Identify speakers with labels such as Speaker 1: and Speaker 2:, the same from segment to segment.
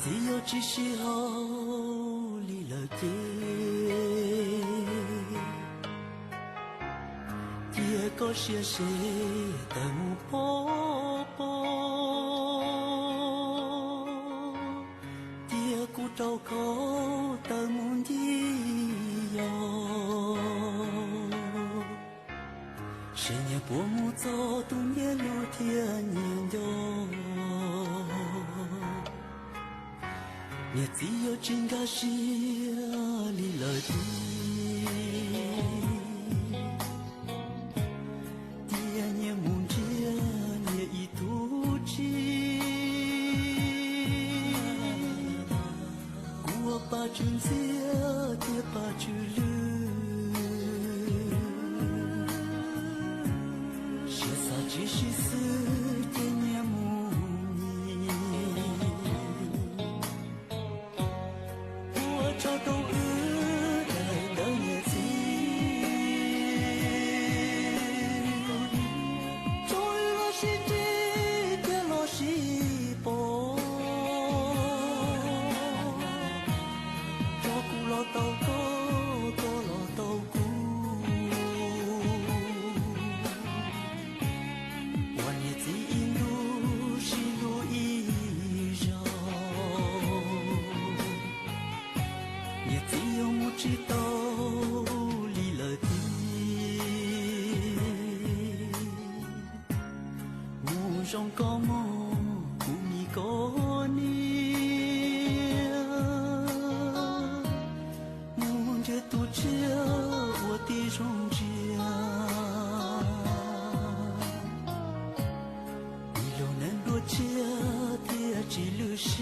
Speaker 1: 只有这时候离了别，第二个是谁等波波，第二个招口等梦的哟，谁也不木走多年路天年哟。也只有真个是离了地，第二年梦见也已独知，我把真相也把知了，写下只是四点年梦。找到爱的日子，终于落心底跌落西坡，照顾了到过了到过，万日子引路是路一绕。也只有我知道离了地，我让高梦不迷高你，梦着独着我的容家，你若能多着的只留下。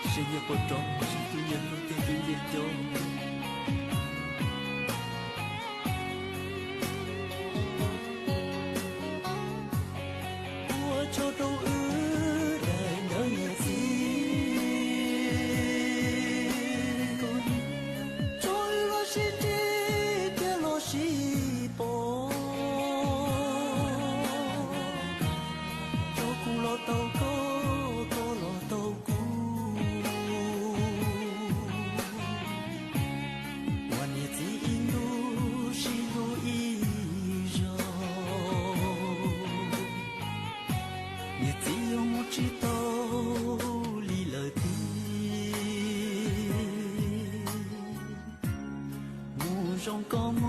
Speaker 1: 谁也不懂，是对眼路的对眼中。我找到爱的日子，终于落心底跌落西坡，照顾了到过了到过。知道离了地，我让高梦